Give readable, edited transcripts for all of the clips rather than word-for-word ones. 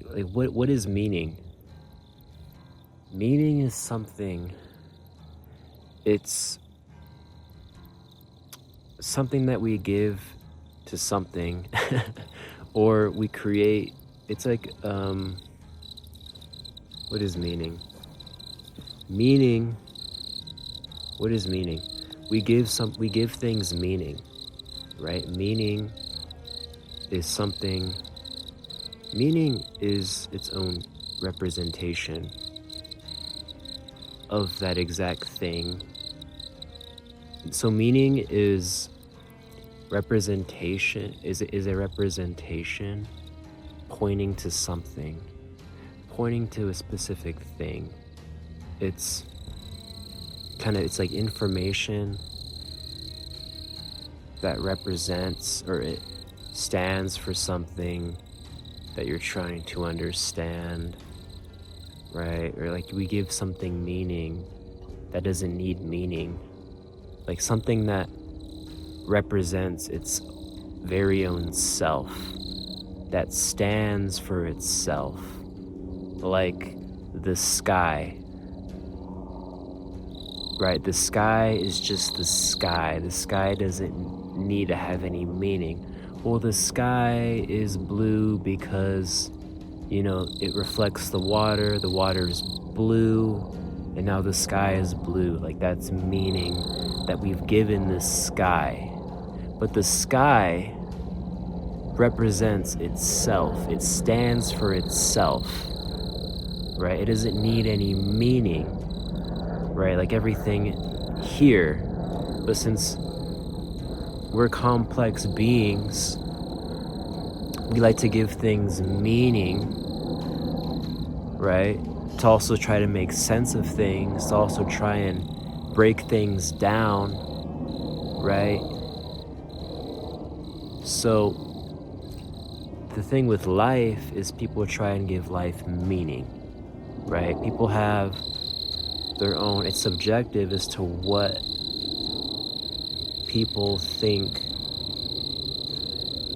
Like what is meaning? Meaning is something, it's something that we give to something or we create. It's like what is meaning? Meaning, what is meaning? We give things meaning, right? Is something Meaning is its own representation of that exact thing. So meaning is a representation pointing to something, pointing to a specific thing. It's it's like information that represents, or it stands for something that you're trying to understand, right? Or like we give something meaning that doesn't need meaning, like something that represents its very own self, that stands for itself, like the sky, right? The sky is just the sky. The sky doesn't need to have any meaning. Well, the sky is blue because, it reflects the water is blue, and now the sky is blue. Like that's meaning that we've given the sky. But the sky represents itself, it stands for itself, right? It doesn't need any meaning, right? Like everything here. But since we're complex beings, we like to give things meaning, right? To also try to make sense of things, to also try and break things down, right? So the thing with life is people try and give life meaning, right? People have their own, it's subjective as to what people think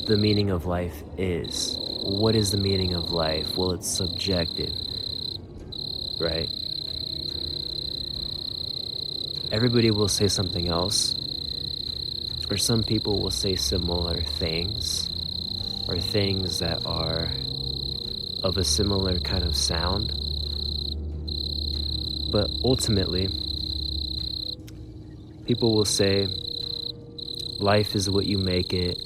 the meaning of life is. What is the meaning of life? Well, it's subjective, right? Everybody will say something else, or some people will say similar things, or things that are of a similar kind of sound. But ultimately, people will say, life is what you make it,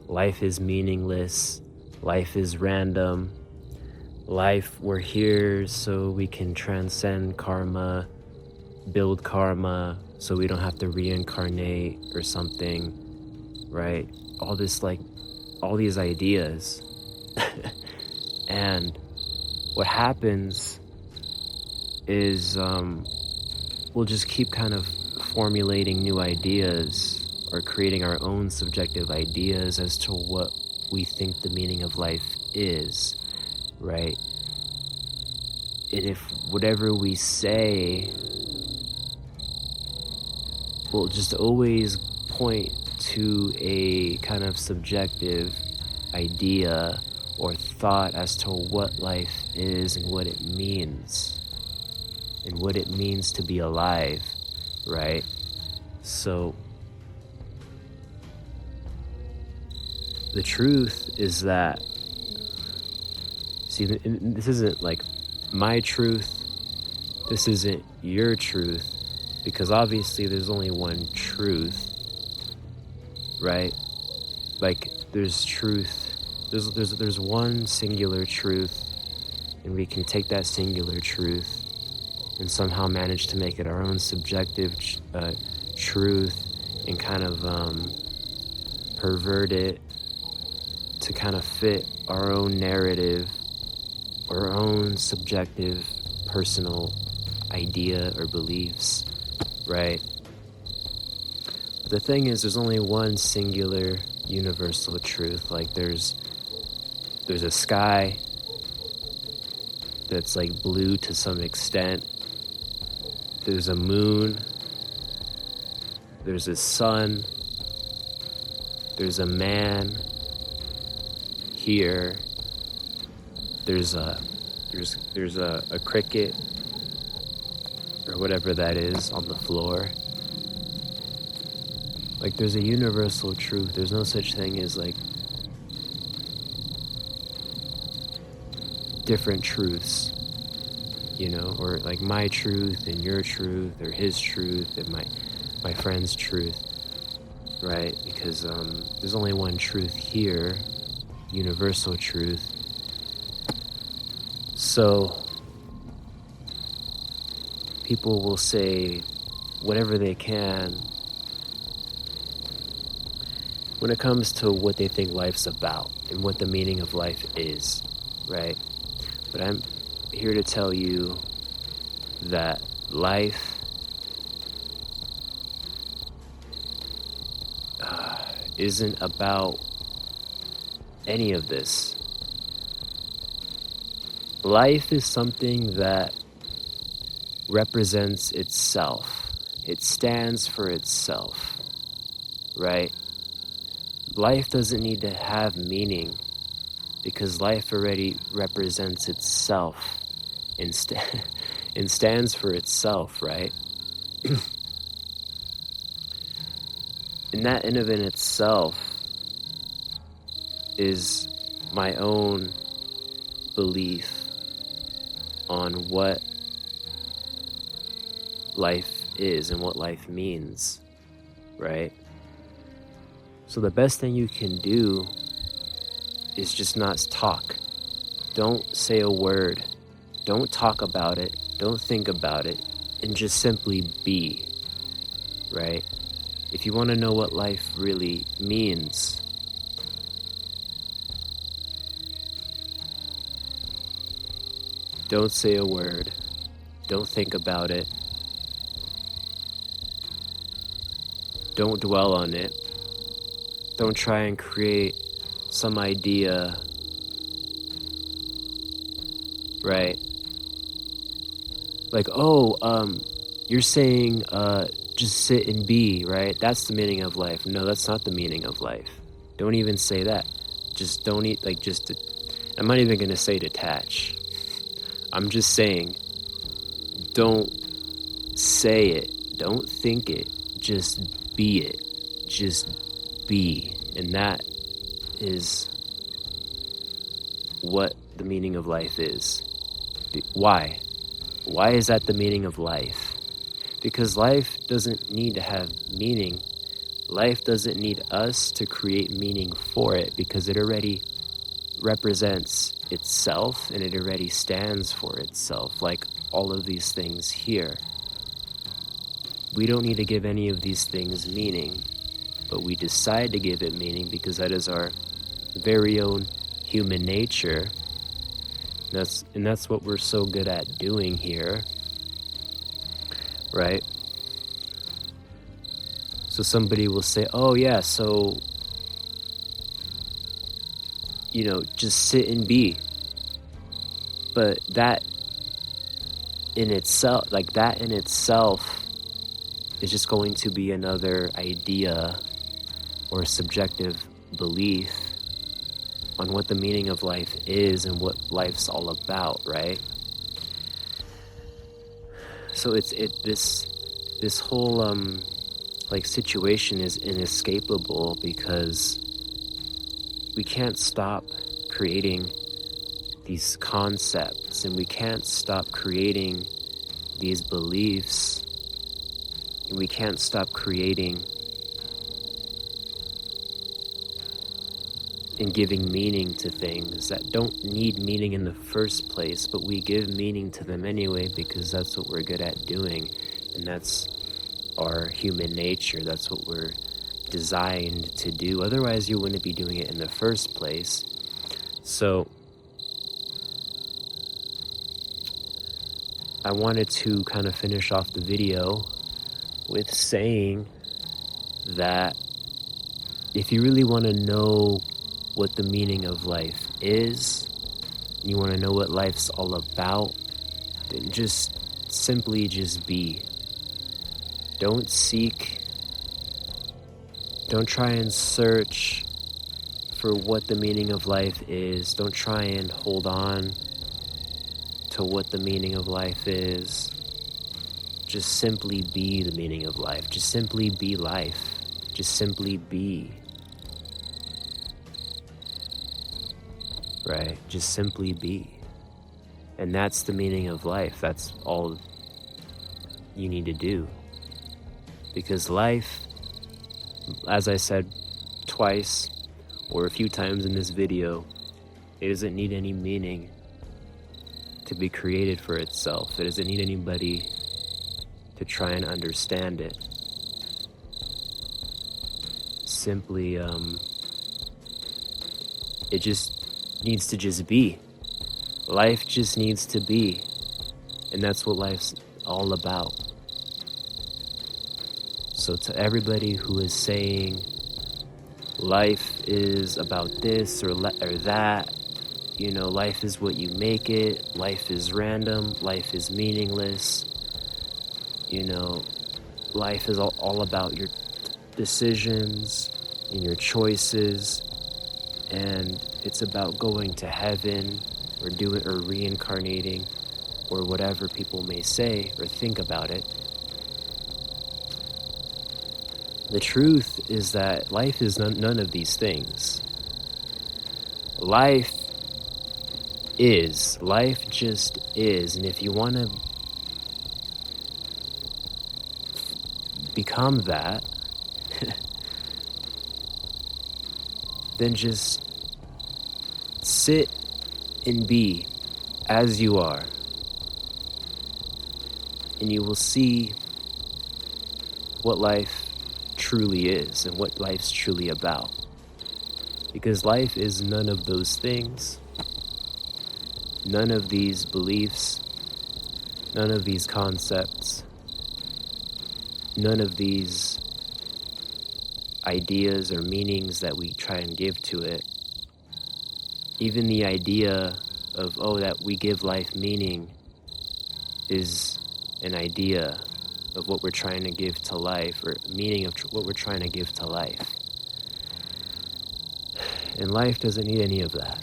life is meaningless, life is random, life, we're here so we can transcend karma, build karma, so we don't have to reincarnate or something, right? All these ideas. And what happens is we'll just keep kind of formulating new ideas or creating our own subjective ideas as to what we think the meaning of life is, right? And if whatever we say will just always point to a kind of subjective idea or thought as to what life is and what it means to be alive, right? So the truth is that, see, this isn't like my truth, this isn't your truth, because obviously there's only one truth, right? Like there's truth, there's one singular truth, and we can take that singular truth and somehow manage to make it our own subjective truth and kind of pervert it to kind of fit our own narrative, our own subjective personal idea or beliefs, right? But the thing is, there's only one singular universal truth. Like there's a sky that's like blue to some extent. There's a moon, there's a sun, there's a man here, there's a a cricket or whatever that is on the floor. Like, there's a universal truth. There's no such thing as like different truths, or like my truth and your truth, or his truth and my friend's truth, right? Because there's only one truth here, universal truth. So people will say whatever they can when it comes to what they think life's about and what the meaning of life is, right? But I'm here to tell you that life isn't about any of this. Life is something that represents itself. It stands for itself, right? Life doesn't need to have meaning because life already represents itself and stands for itself, right? And that in and of itself is my own belief on what life is and what life means, right? So the best thing you can do is just not talk. Don't say a word. Don't talk about it. Don't think about it. And just simply be, right? If you want to know what life really means, don't say a word. Don't think about it. Don't dwell on it. Don't try and create some idea, right? Like, you're saying, just sit and be, right? That's the meaning of life. No, that's not the meaning of life. Don't even say that. Just don't I'm not even gonna say detach. I'm just saying, don't say it. Don't think it. Just be it. Just be. And that is what the meaning of life is. Why? Why is that the meaning of life? Because life doesn't need to have meaning. Life doesn't need us to create meaning for it because it already represents itself and it already stands for itself, like all of these things here. We don't need to give any of these things meaning, but we decide to give it meaning because that is our very own human nature. That's what we're so good at doing here, right? So somebody will say, oh yeah, so, just sit and be. But that in itself is just going to be another idea or subjective belief on what the meaning of life is and what life's all about, right? So this whole situation is inescapable because we can't stop creating these concepts and we can't stop creating these beliefs and we can't stop creating and giving meaning to things that don't need meaning in the first place, but we give meaning to them anyway because that's what we're good at doing, and that's our human nature. That's what we're designed to do. Otherwise, you wouldn't be doing it in the first place. So I wanted to kind of finish off the video with saying that if you really want to know what the meaning of life is, you want to know what life's all about, then just simply just be. Don't try and search for what the meaning of life is. Don't try and hold on to what the meaning of life is. Just simply be the meaning of life. Just simply be life. Just simply be. Right? Just simply be. And that's the meaning of life. That's all you need to do. Because life, as I said twice or a few times in this video, it doesn't need any meaning to be created for itself. It doesn't need anybody to try and understand it. Simply, it just needs to just be. Life just needs to be. And that's what life's all about. So to everybody who is saying life is about this or that, you know, life is what you make it, life is random, life is meaningless, you know, life is all about your decisions and your choices, and it's about going to heaven or reincarnating or whatever people may say or think about it. The truth is that life is none of these things. Life just is, and if you want to become that, then just sit and be as you are, and you will see what life truly is and what life's truly about. Because life is none of those things, none of these beliefs, none of these concepts, none of these ideas or meanings that we try and give to it. Even the idea of, that we give life meaning is an idea of what we're trying to give to life, or meaning of what we're trying to give to life. And life doesn't need any of that.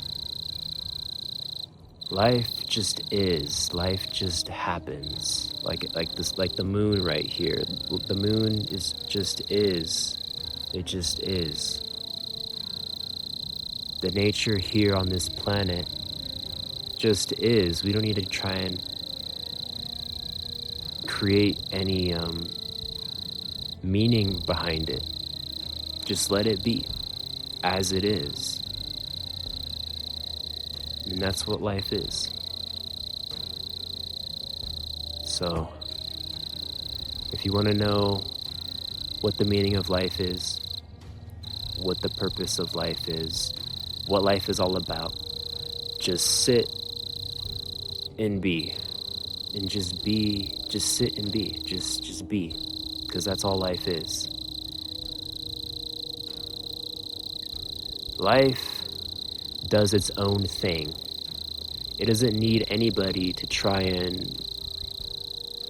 Life just is. Life just happens. Like the moon right here. The moon just is. It just is. The nature here on this planet just is. We don't need to try and create any meaning behind it. Just let it be as it is. And that's what life is. So, if you want to know what the meaning of life is, what the purpose of life is, what life is all about, just sit and be. And just be, just sit and be, just be. Because that's all life is. Life does its own thing. It doesn't need anybody to try and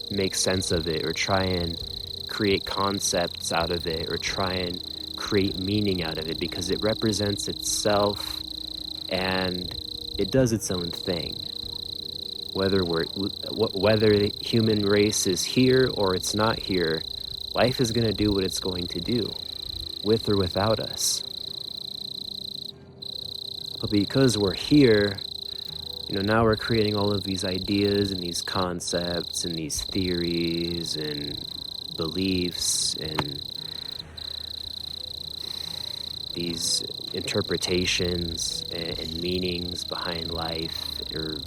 make sense of it, or try and create concepts out of it, or try and create meaning out of it, because it represents itself and it does its own thing. Whether the human race is here or it's not here, life is going to do what it's going to do, with or without us. But because we're here, now we're creating all of these ideas and these concepts and these theories and beliefs and these interpretations and meanings behind life, or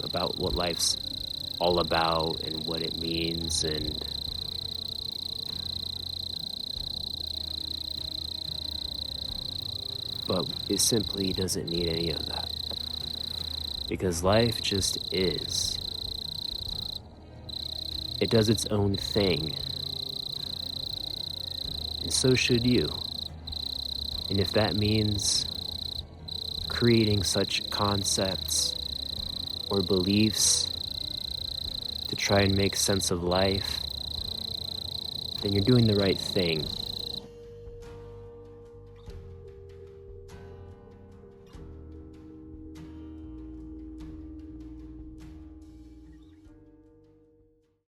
about what life's all about and what it means, but it simply doesn't need any of that, because life just is. It does its own thing, and so should you. And if that means creating such concepts or beliefs to try and make sense of life, then you're doing the right thing.